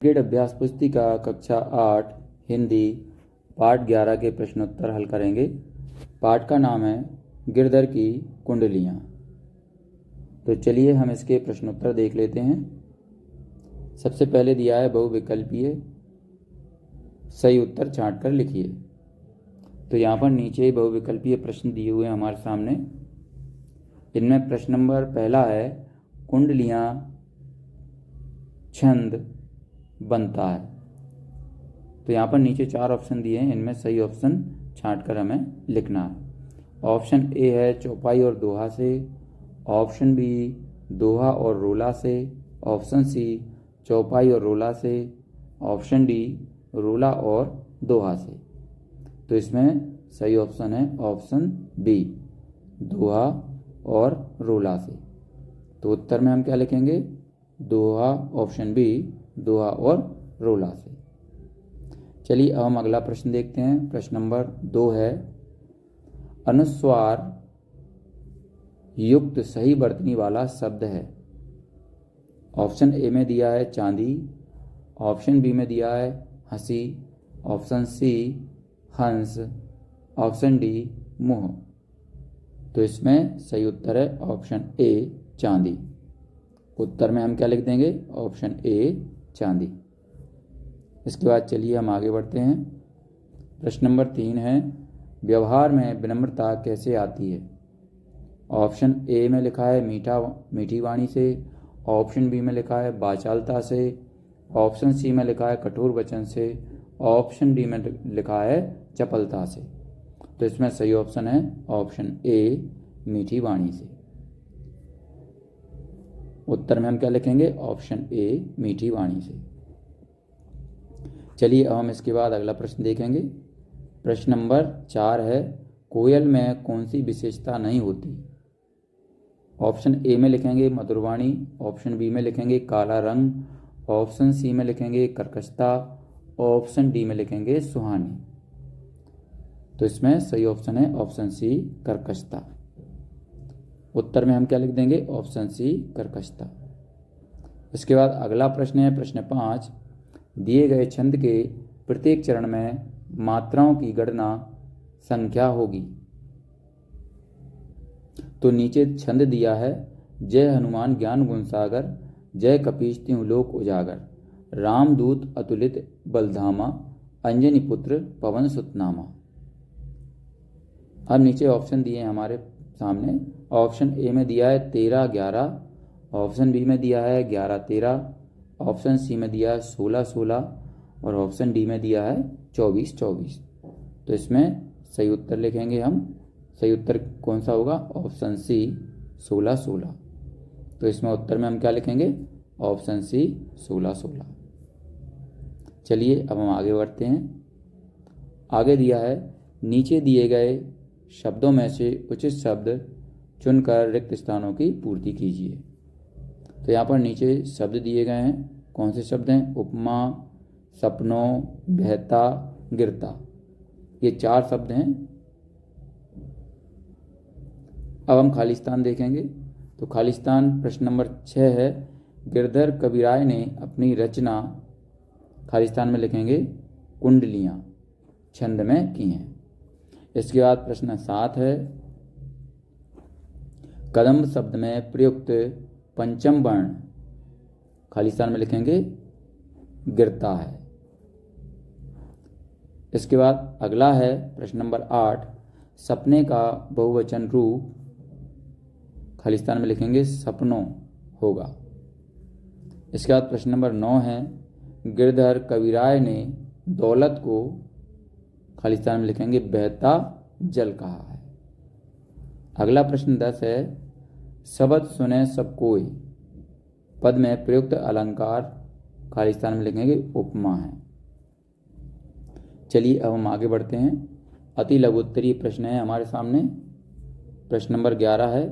Grade अभ्यास पुस्तिका कक्षा 8 हिंदी पाठ 11 के प्रश्नोत्तर हल करेंगे। पाठ का नाम है गिरधर की कुंडलियाँ। तो चलिए हम इसके प्रश्नोत्तर देख लेते हैं। सबसे पहले दिया है बहुविकल्पीय, सही उत्तर छांट कर लिखिए। तो यहाँ पर नीचे बहुविकल्पीय प्रश्न दिए हुए हैं हमारे सामने। इनमें प्रश्न नंबर पहला है, कुंडलियाँ छंद बनता है। तो यहाँ पर नीचे 4 ऑप्शन दिए हैं, इनमें सही ऑप्शन छांट कर हमें लिखना है। ऑप्शन ए है चौपाई और दोहा से, ऑप्शन बी दोहा और रोला से, ऑप्शन सी चौपाई और रोला से, ऑप्शन डी रोला और दोहा से। तो इसमें सही ऑप्शन है ऑप्शन बी, दोहा और रोला से। तो उत्तर में हम क्या लिखेंगे? दोहा, ऑप्शन बी दोहा और रोला से। चलिए अब हम अगला प्रश्न देखते हैं। प्रश्न नंबर 2 है, अनुस्वार युक्त सही वर्तनी वाला शब्द है। ऑप्शन ए में दिया है चांदी, ऑप्शन बी में दिया है हंसी, ऑप्शन सी हंस, ऑप्शन डी मुंह। तो इसमें सही उत्तर है ऑप्शन ए चांदी। उत्तर में हम क्या लिख देंगे? ऑप्शन ए चांदी। इसके बाद चलिए हम आगे बढ़ते हैं। प्रश्न नंबर 3 है, व्यवहार में विनम्रता कैसे आती है? ऑप्शन ए में लिखा है मीठी वाणी से, ऑप्शन बी में लिखा है वाचालता से, ऑप्शन सी में लिखा है कठोर वचन से, ऑप्शन डी में लिखा है चपलता से। तो इसमें सही ऑप्शन है ऑप्शन ए मीठी वाणी से। उत्तर में हम क्या लिखेंगे? ऑप्शन ए मीठी वाणी से। चलिए अब हम इसके बाद अगला प्रश्न देखेंगे। प्रश्न नंबर 4 है, कोयल में कौन सी विशेषता नहीं होती? ऑप्शन ए में लिखेंगे मधुरवाणी, ऑप्शन बी में लिखेंगे काला रंग, ऑप्शन सी में लिखेंगे कर्कशता, ऑप्शन डी में लिखेंगे सुहानी। तो इसमें सही ऑप्शन है ऑप्शन सी कर्कशता। उत्तर में हम क्या लिख देंगे? ऑप्शन सी कर्कशता। इसके बाद अगला प्रश्न है प्रश्न 5, दिए गए छंद के प्रत्येक चरण में मात्राओं की गणना संख्या होगी। तो नीचे छंद दिया है, जय हनुमान ज्ञान गुण सागर, जय कपीश तिहुँ लोक उजागर, रामदूत अतुलित बलधामा, अंजनी पुत्र पवन सुत नामा। अब नीचे ऑप्शन दिए हैं हमारे सामने। ऑप्शन ए में दिया है 13-11, ऑप्शन बी में दिया है 11-13, ऑप्शन सी में दिया है 16-16 और ऑप्शन डी में दिया है 24-24। तो इसमें सही उत्तर लिखेंगे हम। सही उत्तर कौन सा होगा? Option C 16-16। तो इसमें उत्तर में हम क्या लिखेंगे? Option C 16-16। चलिए अब हम आगे बढ़ते हैं। आगे दिया है, नीचे दिए गए शब्दों में से उचित शब्द चुनकर रिक्त स्थानों की पूर्ति कीजिए। तो यहाँ पर नीचे शब्द दिए गए हैं। कौन से शब्द हैं? उपमा, सपनों, बहता, गिरता। ये 4 शब्द हैं। अब हम खालिस्तान देखेंगे। तो खालिस्तान प्रश्न नंबर 6 है, गिरधर कविराय ने अपनी रचना खालिस्तान में लिखेंगे कुंडलियाँ छंद में की हैं। इसके बाद प्रश्न 7 है, कदम्ब शब्द में प्रयुक्त पंचम वर्ण खालिस्तान में लिखेंगे गिरता है। इसके बाद अगला है प्रश्न नंबर 8, सपने का बहुवचन रूप खालिस्तान में लिखेंगे सपनों होगा। इसके बाद प्रश्न नंबर 9 है, गिरधर कविराय ने दौलत को खालिस्तान में लिखेंगे बहता जल कहा है। अगला प्रश्न 10 है, शब्द सुने सब कोई पद में प्रयुक्त अलंकार खालिस्तान में लिखेंगे उपमा है। चलिए अब हम आगे बढ़ते हैं। अति लघुत्तरीय प्रश्न है हमारे सामने। प्रश्न नंबर 11 है,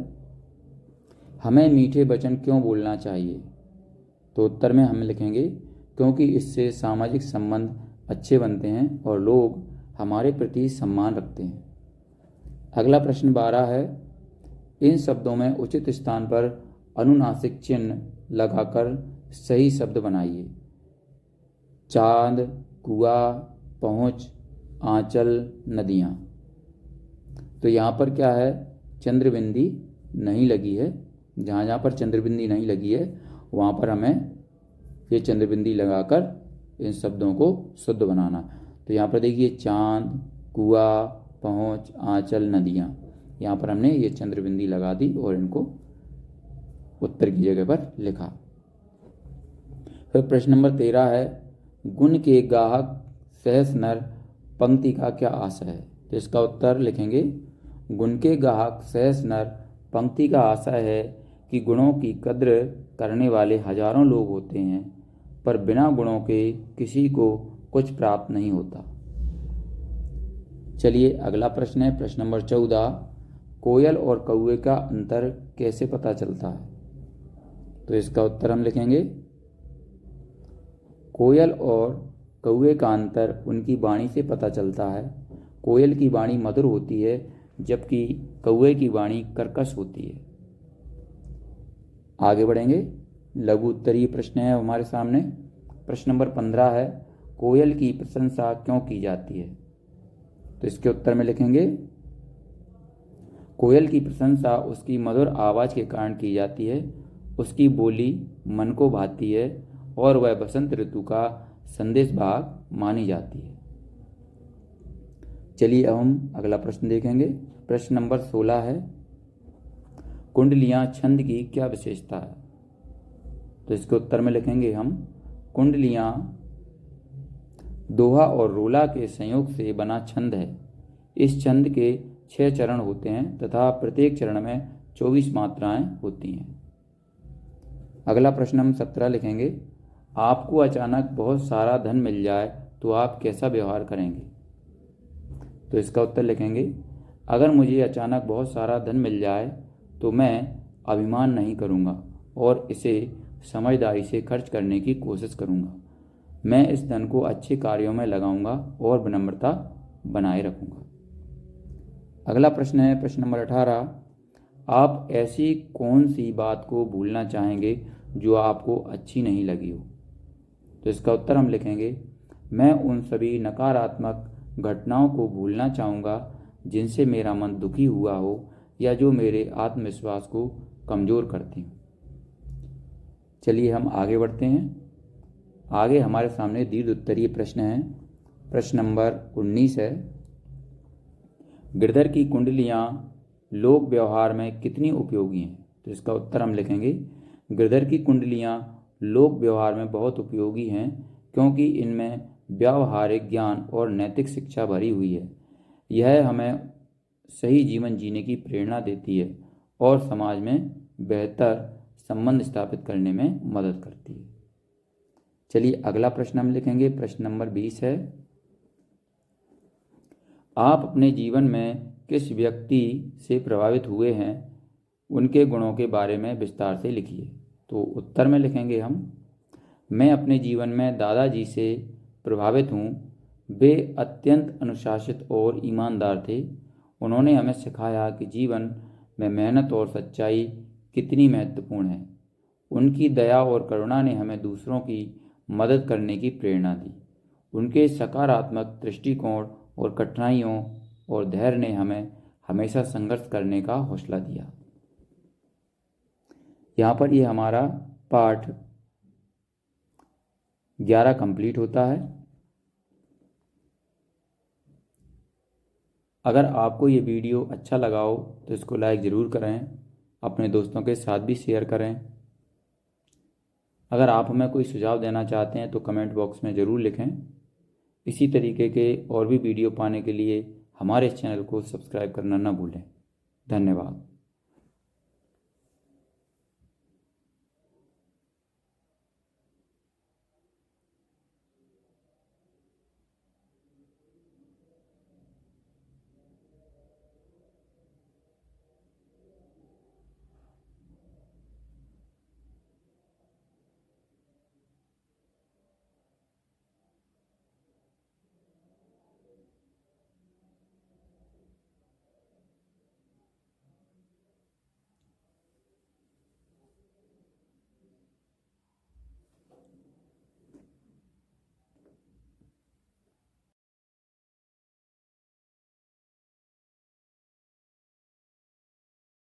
हमें मीठे वचन क्यों बोलना चाहिए? तो उत्तर में हम लिखेंगे क्योंकि इससे सामाजिक संबंध अच्छे बनते हैं और लोग हमारे प्रति सम्मान रखते हैं। अगला प्रश्न 12 है, इन शब्दों में उचित स्थान पर अनुनासिक चिन्ह लगाकर सही शब्द बनाइए। चांद, कुआं, पहुँच, आंचल, नदियाँ। तो यहाँ पर क्या है, चंद्रबिंदी नहीं लगी है। जहाँ जहाँ पर चंद्रबिंदी नहीं लगी है वहाँ पर हमें ये चंद्रबिंदी लगाकर इन शब्दों को शुद्ध बनाना। तो यहाँ पर देखिए चांद, कुआं, पहुँच, आंचल, नदियाँ, यहाँ पर हमने ये चंद्रबिंदी लगा दी और इनको उत्तर की जगह पर लिखा। फिर प्रश्न नंबर 13 है, गुण के गाहक सहस नर पंक्ति का क्या आशय है। तो इसका उत्तर लिखेंगे, गुण के गाहक सहस नर पंक्ति का आशय है कि गुणों की कद्र करने वाले हजारों लोग होते हैं, पर बिना गुणों के किसी को कुछ प्राप्त नहीं होता। चलिए अगला प्रश्न है, प्रश्न नंबर 14, कोयल और कौवे का अंतर कैसे पता चलता है। तो इसका उत्तर हम लिखेंगे, कोयल और कौवे का अंतर उनकी वाणी से पता चलता है। कोयल की वाणी मधुर होती है जबकि कौवे की वाणी कर्कश होती है। आगे बढ़ेंगे, लघु उत्तरीय प्रश्न है हमारे सामने। प्रश्न नंबर 15 है, कोयल की प्रशंसा क्यों की जाती है। तो इसके उत्तर में लिखेंगे, कोयल की प्रशंसा उसकी मधुर आवाज़ के कारण की जाती है। उसकी बोली मन को भाती है और वह बसंत ऋतु का संदेशवाहक मानी जाती है। चलिए अब हम अगला प्रश्न देखेंगे। प्रश्न नंबर 16 है, कुंडलियाँ छंद की क्या विशेषता है। तो इसके उत्तर में लिखेंगे हम, कुंडलियाँ दोहा और रोला के संयोग से बना छंद है। इस छंद के 6 चरण होते हैं तथा प्रत्येक चरण में 24 मात्राएं होती हैं। अगला प्रश्न हम 17 लिखेंगे, आपको अचानक बहुत सारा धन मिल जाए तो आप कैसा व्यवहार करेंगे। तो इसका उत्तर लिखेंगे, अगर मुझे अचानक बहुत सारा धन मिल जाए तो मैं अभिमान नहीं करूंगा और इसे समझदारी से खर्च करने की कोशिश करूंगा। मैं इस धन को अच्छे कार्यों में लगाऊंगा और विनम्रता बनाए रखूंगा। अगला प्रश्न है, प्रश्न नंबर 18, आप ऐसी कौन सी बात को भूलना चाहेंगे जो आपको अच्छी नहीं लगी हो। तो इसका उत्तर हम लिखेंगे, मैं उन सभी नकारात्मक घटनाओं को भूलना चाहूँगा जिनसे मेरा मन दुखी हुआ हो या जो मेरे आत्मविश्वास को कमज़ोर करती हो। चलिए हम आगे बढ़ते हैं। आगे हमारे सामने दीर्घ उत्तरीय प्रश्न है। प्रश्न नंबर 19 है, गिरधर की कुंडलियाँ लोक व्यवहार में कितनी उपयोगी हैं। तो इसका उत्तर हम लिखेंगे, गिरधर की कुंडलियाँ लोक व्यवहार में बहुत उपयोगी हैं क्योंकि इनमें व्यावहारिक ज्ञान और नैतिक शिक्षा भरी हुई है। यह हमें सही जीवन जीने की प्रेरणा देती है और समाज में बेहतर संबंध स्थापित करने में मदद करती है। चलिए अगला प्रश्न हम लिखेंगे। प्रश्न नंबर 20 है, आप अपने जीवन में किस व्यक्ति से प्रभावित हुए हैं, उनके गुणों के बारे में विस्तार से लिखिए। तो उत्तर में लिखेंगे हम, मैं अपने जीवन में दादाजी से प्रभावित हूँ। वे अत्यंत अनुशासित और ईमानदार थे। उन्होंने हमें सिखाया कि जीवन में मेहनत और सच्चाई कितनी महत्वपूर्ण है। उनकी दया और करुणा ने हमें दूसरों की मदद करने की प्रेरणा दी। उनके सकारात्मक दृष्टिकोण और कठिनाइयों और धैर्य ने हमें हमेशा संघर्ष करने का हौसला दिया। यहाँ पर ये हमारा पाठ 11 कंप्लीट होता है। अगर आपको ये वीडियो अच्छा लगा हो तो इसको लाइक ज़रूर करें, अपने दोस्तों के साथ भी शेयर करें। अगर आप हमें कोई सुझाव देना चाहते हैं तो कमेंट बॉक्स में ज़रूर लिखें। इसी तरीके के और भी वीडियो पाने के लिए हमारे इस चैनल को सब्सक्राइब करना ना भूलें। धन्यवाद।